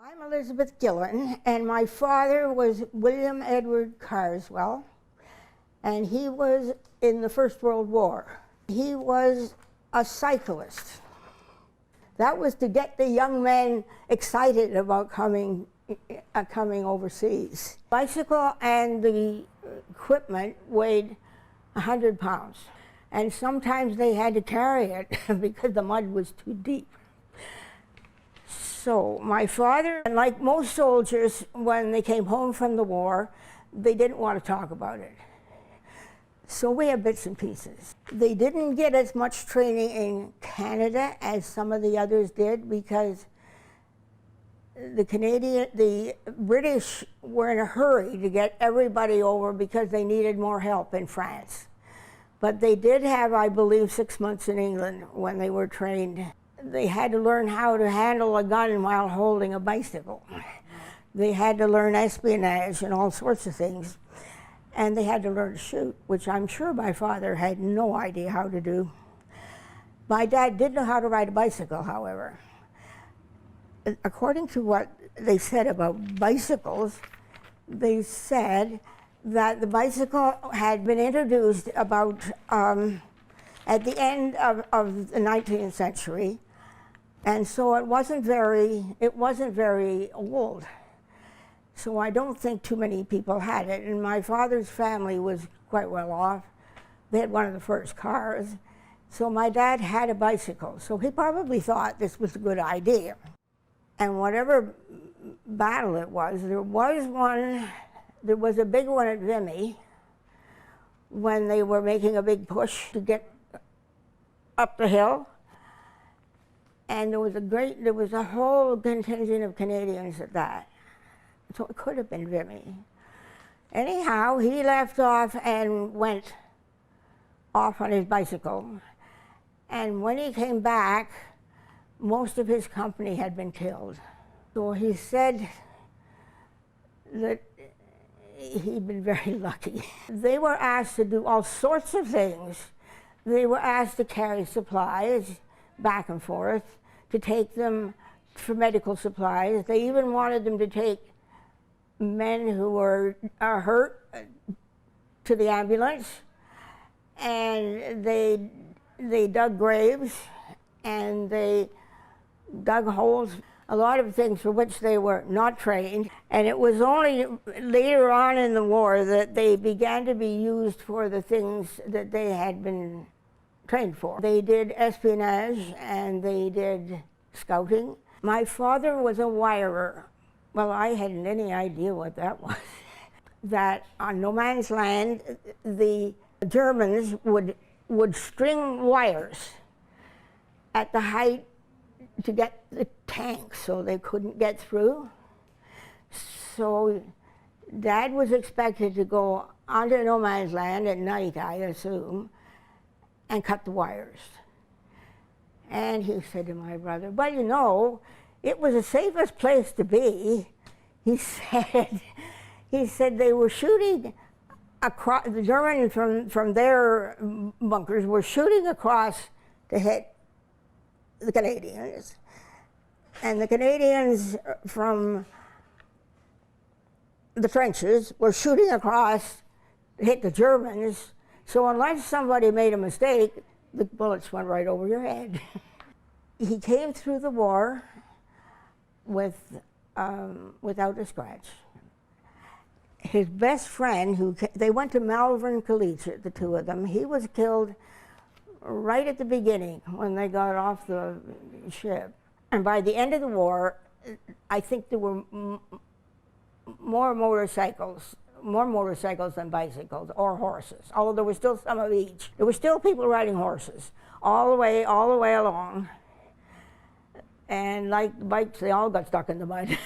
I'm Elizabeth Gillen, and my father was William Edward Carswell, and he was in the First World War. He was a cyclist. That was to get the young men excited about coming overseas. Bicycle and the equipment weighed 100 pounds, and sometimes they had to carry it because the mud was too deep. So my father, and like most soldiers, when they came home from the war, they didn't want to talk about it. So we have bits and pieces. They didn't get as much training in Canada as some of the others did because the British were in a hurry to get everybody over because they needed more help in France. But they did have, I believe, 6 months in England when they were trained. They had to learn how to handle a gun while holding a bicycle. They had to learn espionage and all sorts of things. And they had to learn to shoot, which I'm sure my father had no idea how to do. My dad did know how to ride a bicycle, however. According to what they said about bicycles, they said that the bicycle had been introduced about at the end of the 19th century, and so it wasn't very old. So I don't think too many people had it, and my father's family was quite well off. They had one of the first cars, so my dad had a bicycle, so he probably thought this was a good idea. And whatever battle it was, there was a big one at Vimy when they were making a big push to get up the hill. And there was a whole contingent of Canadians at that. So it could have been Vimy. Anyhow, he left off and went off on his bicycle. And when he came back, most of his company had been killed. So he said that he'd been very lucky. They were asked to do all sorts of things. They were asked to carry supplies back and forth, to take them for medical supplies. They even wanted them to take men who were hurt to the ambulance, and they dug graves and they dug holes, a lot of things for which they were not trained. And it was only later on in the war that they began to be used for the things that they had been trained for. They did espionage and they did scouting. My father was a wirer. Well, I hadn't any idea what that was. That on no man's land, the Germans would string wires at the height to get the tanks so they couldn't get through. So Dad was expected to go onto no man's land at night, I assume, and cut the wires. And he said to my brother, well, you know, it was the safest place to be. He said they were shooting across, the Germans from their bunkers were shooting across to hit the Canadians. And the Canadians from the trenches were shooting across to hit the Germans. So unless somebody made a mistake, the bullets went right over your head. He came through the war without a scratch. His best friend, they went to Malvern Collegiate, the two of them. He was killed right at the beginning when they got off the ship. And by the end of the war, I think there were more motorcycles than bicycles or horses, although there were still some of each. There were still people riding horses all the way along. And like bikes, they all got stuck in the mud.